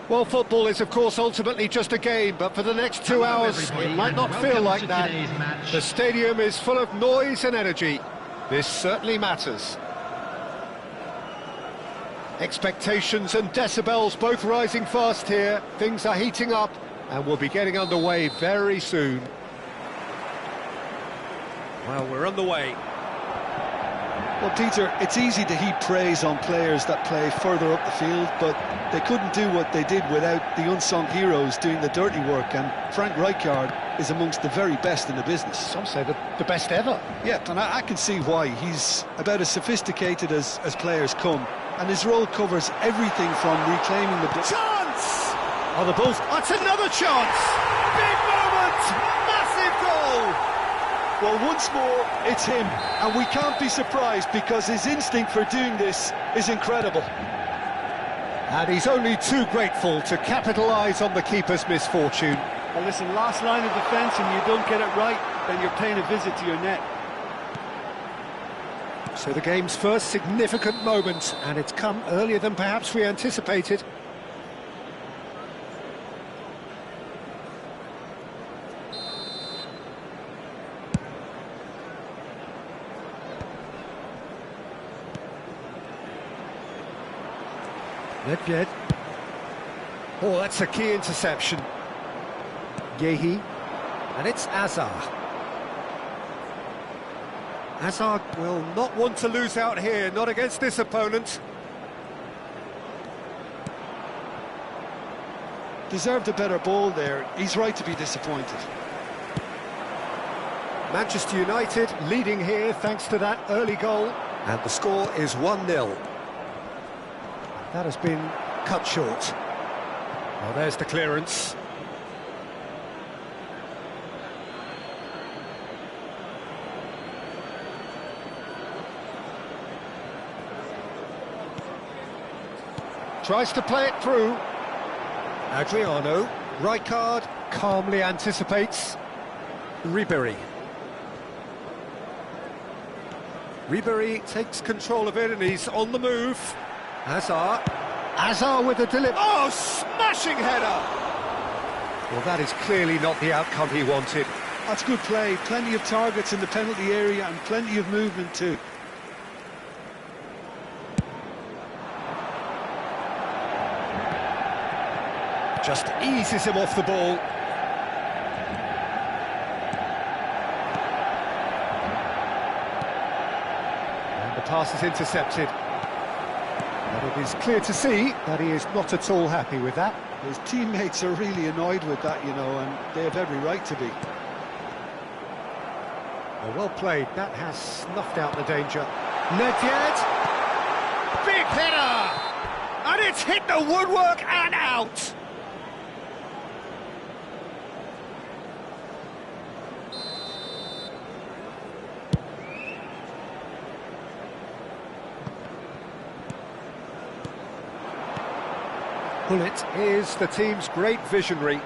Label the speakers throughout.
Speaker 1: Well, football is, of course, ultimately just a game, but for the next 2 hours, it might not feel like that. The stadium is full of noise and energy. This certainly matters. Expectations and decibels both rising fast here. Things are heating up, and we'll be getting underway very soon. Well, we're underway.
Speaker 2: Well, Peter, it's easy to heap praise on players that play further up the field, but they couldn't do what they did without the unsung heroes doing the dirty work, and Frank Rijkaard is amongst the very best in the business.
Speaker 1: Some say the best ever.
Speaker 2: Yeah, and I can see why. He's about as sophisticated as players come, and his role covers everything from reclaiming the...
Speaker 1: Chance! Oh, the ball's... That's another chance! Big moment! Massive goal!
Speaker 2: Well, once more, it's him, and we can't be surprised because his instinct for doing this is incredible.
Speaker 1: And he's only too grateful to capitalise on the keeper's misfortune.
Speaker 2: Well, listen, last line of defence and you don't get it right, then you're paying a visit to your net.
Speaker 1: So the game's first significant moment, and it's come earlier than perhaps we anticipated. Ngetest. Oh, that's a key interception. Yehi. And it's Azar. Azar will not want to lose out here, not against this opponent.
Speaker 2: Deserved a better ball there. He's right to be disappointed.
Speaker 1: Manchester United leading here thanks to that early goal. And the score is 1-0. That has been cut short. Oh, there's the clearance. Tries to play it through. Adriano. Rijkaard calmly anticipates. Ribéry. Ribéry takes control of it and he's on the move. Azar. Azar with a delivery. Oh, smashing header! Well, that is clearly not the outcome he wanted.
Speaker 2: That's good play. Plenty of targets in the penalty area and plenty of movement too.
Speaker 1: Just eases him off the ball. And the pass is intercepted. But it is clear to see that he is not at all happy with that.
Speaker 2: His teammates are really annoyed with that, you know, and they have every right to be.
Speaker 1: Well played. That has snuffed out the danger. Ngetest. Big header! And it's hit the woodwork and out! Bullet is the team's great visionary.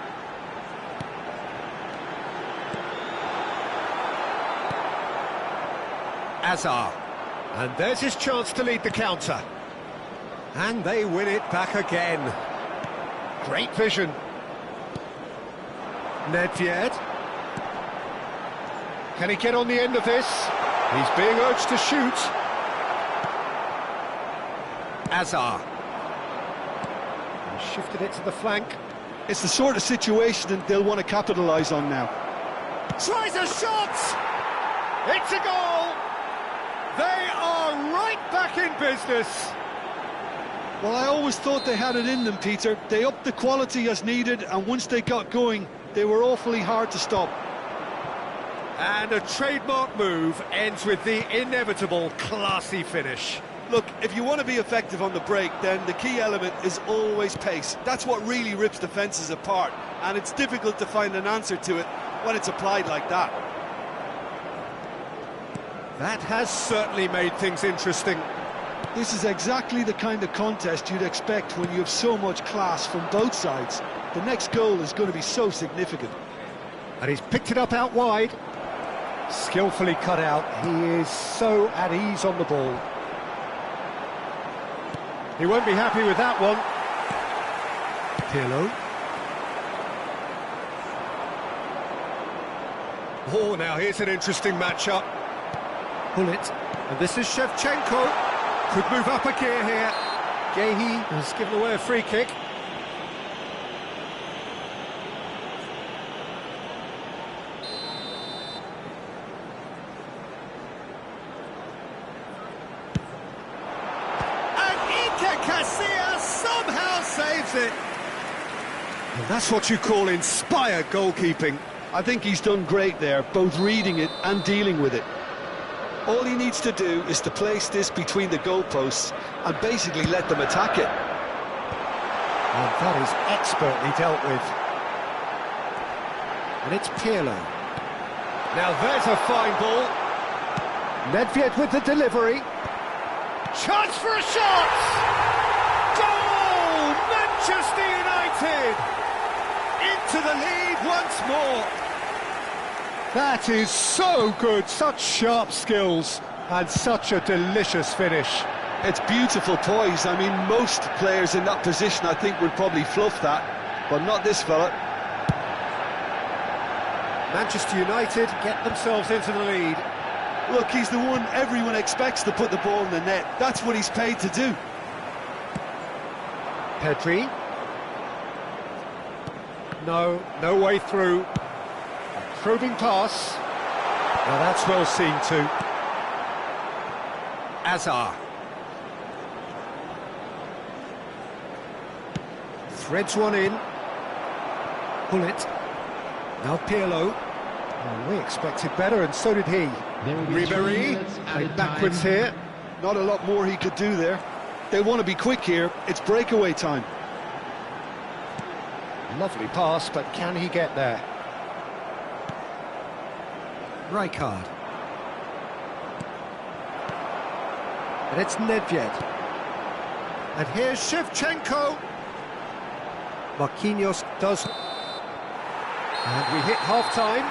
Speaker 1: Azar. And there's his chance to lead the counter. And they win it back again. Great vision. Ngetest. Can he get on the end of this? He's being urged to shoot. Azar. Shifted it to the flank.
Speaker 2: It's the sort of situation that they'll want to capitalise on now.
Speaker 1: Tries a shot! It's a goal! They are right back in business.
Speaker 2: Well, I always thought they had it in them, Peter. They upped the quality as needed, and once they got going, they were awfully hard to stop.
Speaker 1: And a trademark move ends with the inevitable classy finish.
Speaker 2: Look, if you want to be effective on the break, then the key element is always pace. That's what really rips defences apart, and it's difficult to find an answer to it when it's applied like that.
Speaker 1: That has certainly made things interesting.
Speaker 2: This is exactly the kind of contest you'd expect when you have so much class from both sides. The next goal is going to be so significant.
Speaker 1: And he's picked it up out wide. Skillfully cut out. He is so at ease on the ball. He won't be happy with that one. Pirlo. Oh, now here's an interesting matchup. Pull it, and this is Shevchenko. Could move up a gear here. Gehi has given away a free kick. Somehow saves it. And that's what you call inspired goalkeeping.
Speaker 2: I think he's done great there, both reading it and dealing with it. All he needs to do is to place this between the goalposts and basically let them attack it.
Speaker 1: And that is expertly dealt with. And it's Pirlo. Now there's a fine ball. Nedved with the delivery. Chance for a shot! Goal! Manchester United! Into the lead once more. That is so good, such sharp skills and such a delicious finish.
Speaker 2: It's beautiful poise. I mean, most players in that position I think would probably fluff that, but not this fella.
Speaker 1: Manchester United get themselves into the lead.
Speaker 2: Look, he's the one everyone expects to put the ball in the net. That's what he's paid to do.
Speaker 1: Pedri. No way through. A probing pass. Now that's well seen too. Azar. Threads one in. Pull it. Now Pirlo. Oh, we expected better, and so did he. Ribéry, played backwards here.
Speaker 2: Not a lot more he could do there. They want to be quick here. It's breakaway time.
Speaker 1: Lovely pass, but can he get there? Rijkaard. And it's Nedved. And here's Shevchenko. Marquinhos does. And we hit half-time.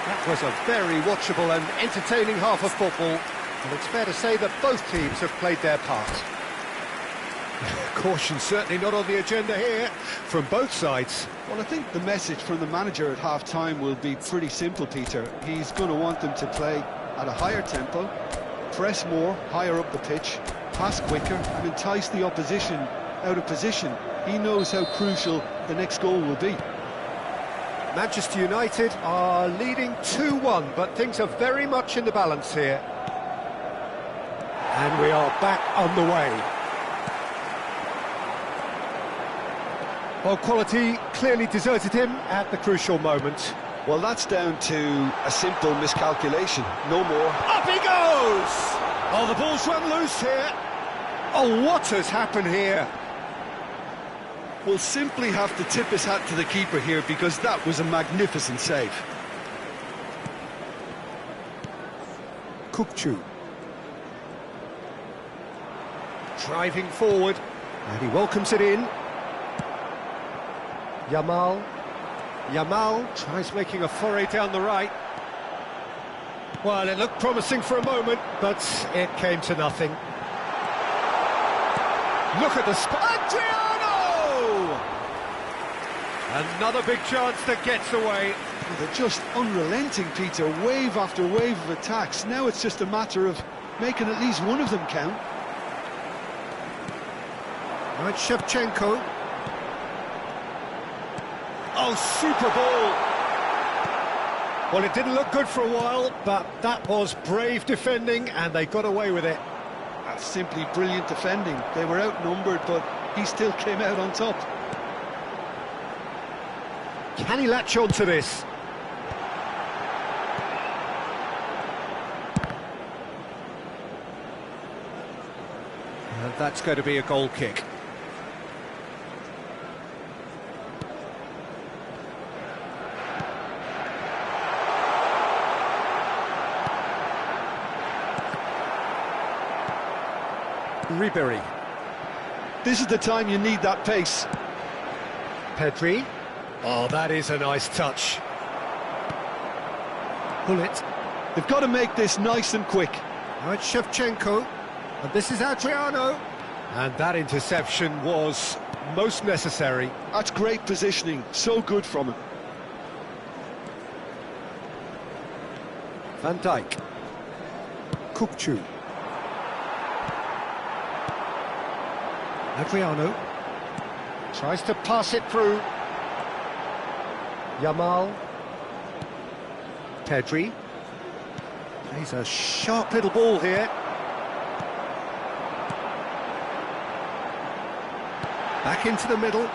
Speaker 1: That was a very watchable and entertaining half of football, and it's fair to say that both teams have played their part. Caution certainly not on the agenda here from both sides.
Speaker 2: Well, I think the message from the manager at half-time will be pretty simple, Peter. He's going to want them to play at a higher tempo, press more, higher up the pitch, pass quicker, and entice the opposition out of position. He knows how crucial the next goal will be.
Speaker 1: Manchester United are leading 2-1, but things are very much in the balance here. And we are back on the way. Well, quality clearly deserted him at the crucial moment.
Speaker 2: Well, that's down to a simple miscalculation, no more.
Speaker 1: Up he goes! Oh, the ball's run loose here. Oh, what has happened here?
Speaker 2: Will simply have to tip his hat to the keeper here, because that was a magnificent save.
Speaker 1: Kukçu. Driving forward, and he welcomes it in. Yamal tries making a foray down the right. Well, it looked promising for a moment, but it came to nothing. Look at the spot. Another big chance that gets away.
Speaker 2: They're just unrelenting, Peter. Wave after wave of attacks. Now it's just a matter of making at least one of them count.
Speaker 1: Right, Shevchenko. Oh, super ball. Well, it didn't look good for a while, but that was brave defending, and they got away with it.
Speaker 2: That's simply brilliant defending. They were outnumbered, but he still came out on top.
Speaker 1: Can he latch on to this? And that's going to be a goal kick. Ribéry.
Speaker 2: This is the time you need that pace.
Speaker 1: Pedri. Oh, that is a nice touch. Pull it.
Speaker 2: They've got to make this nice and quick.
Speaker 1: Right, Shevchenko. And this is Adriano. And that interception was most necessary.
Speaker 2: That's great positioning, so good from him.
Speaker 1: Van Dijk. Kukçu. Adriano. Tries to pass it through. Yamal. Pedri. Plays a sharp little ball here. Back into the middle.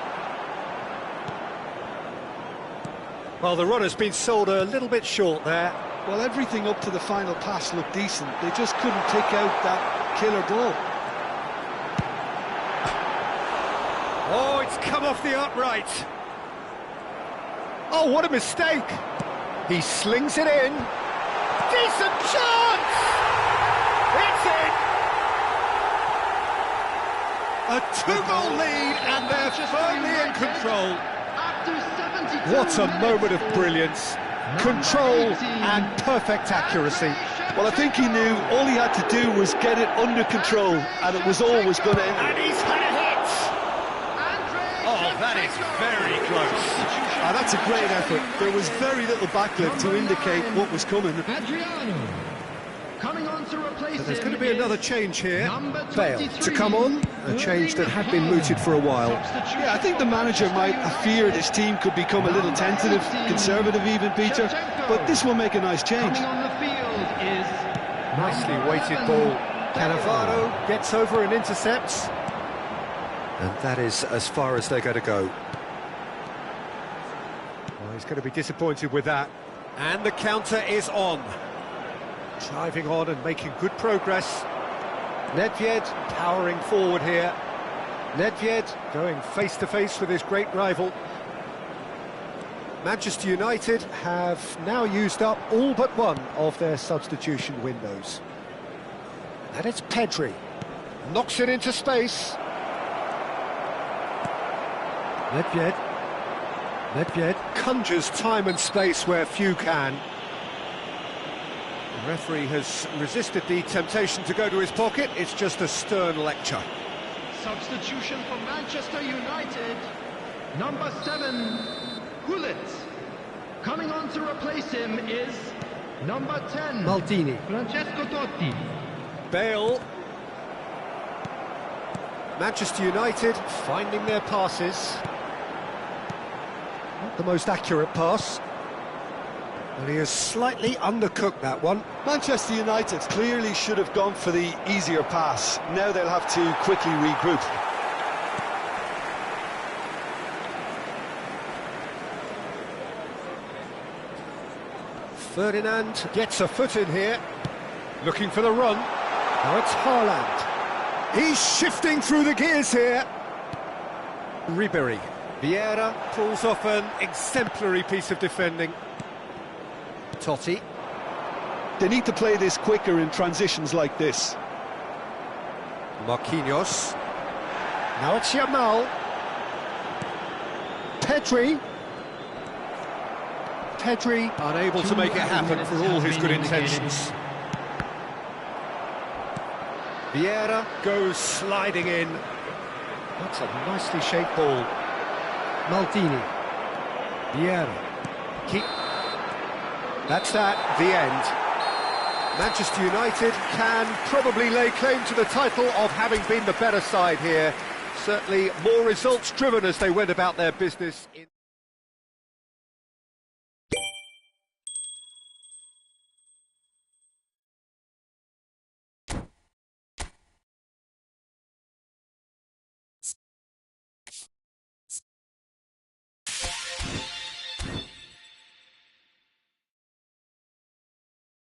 Speaker 1: Well, the run has been sold a little bit short there.
Speaker 2: Well, everything up to the final pass looked decent. They just couldn't pick out that killer ball.
Speaker 1: Oh, it's come off the upright. Oh, what a mistake. He slings it in. Decent chance! It's in! A two-goal lead and they're firmly in control. What a moment of brilliance. Control and perfect accuracy.
Speaker 2: Well, I think he knew all he had to do was get it under control and it was always going to end.
Speaker 1: And he's had a hit! Oh, that is very close.
Speaker 2: That's a great effort. There was very little backlift to indicate what was coming.
Speaker 1: So there's going to be another change here. Bale to come on, a change that had been mooted for a while.
Speaker 2: Yeah, I think the manager might have feared his team could become a little tentative, conservative even, Peter, but this will make a nice change.
Speaker 1: Nicely weighted ball. Cannavaro gets over and intercepts. And that is as far as they're going to go. Well, he's going to be disappointed with that. And the counter is on. Driving on and making good progress. Nedved powering forward here. Nedved going face-to-face with his great rival. Manchester United have now used up all but one of their substitution windows. And it's Pedri. Knocks it into space. Nedved conjures time and space where few can. The referee has resisted the temptation to go to his pocket. It's just a stern lecture.
Speaker 3: Substitution for Manchester United. Number 7, Gullit. Coming on to replace him is number 10,
Speaker 1: Maldini.
Speaker 3: Francesco Totti.
Speaker 1: Bale. Manchester United finding their passes. Not the most accurate pass. And he has slightly undercooked that one.
Speaker 2: Manchester United clearly should have gone for the easier pass. Now they'll have to quickly regroup.
Speaker 1: Ferdinand gets a foot in here. Looking for the run. Now it's Haaland. He's shifting through the gears here. Ribéry. Vieira pulls off an exemplary piece of defending. Totti.
Speaker 2: They need to play this quicker in transitions like this.
Speaker 1: Marquinhos. Now it's Yamal. Pedri. Pedri unable to make it happen for all his good intentions. Vieira goes sliding in. That's a nicely shaped ball. Maldini. Vieira. That's that, the end. Manchester United can probably lay claim to the title of having been the better side here. Certainly more results driven as they went about their business.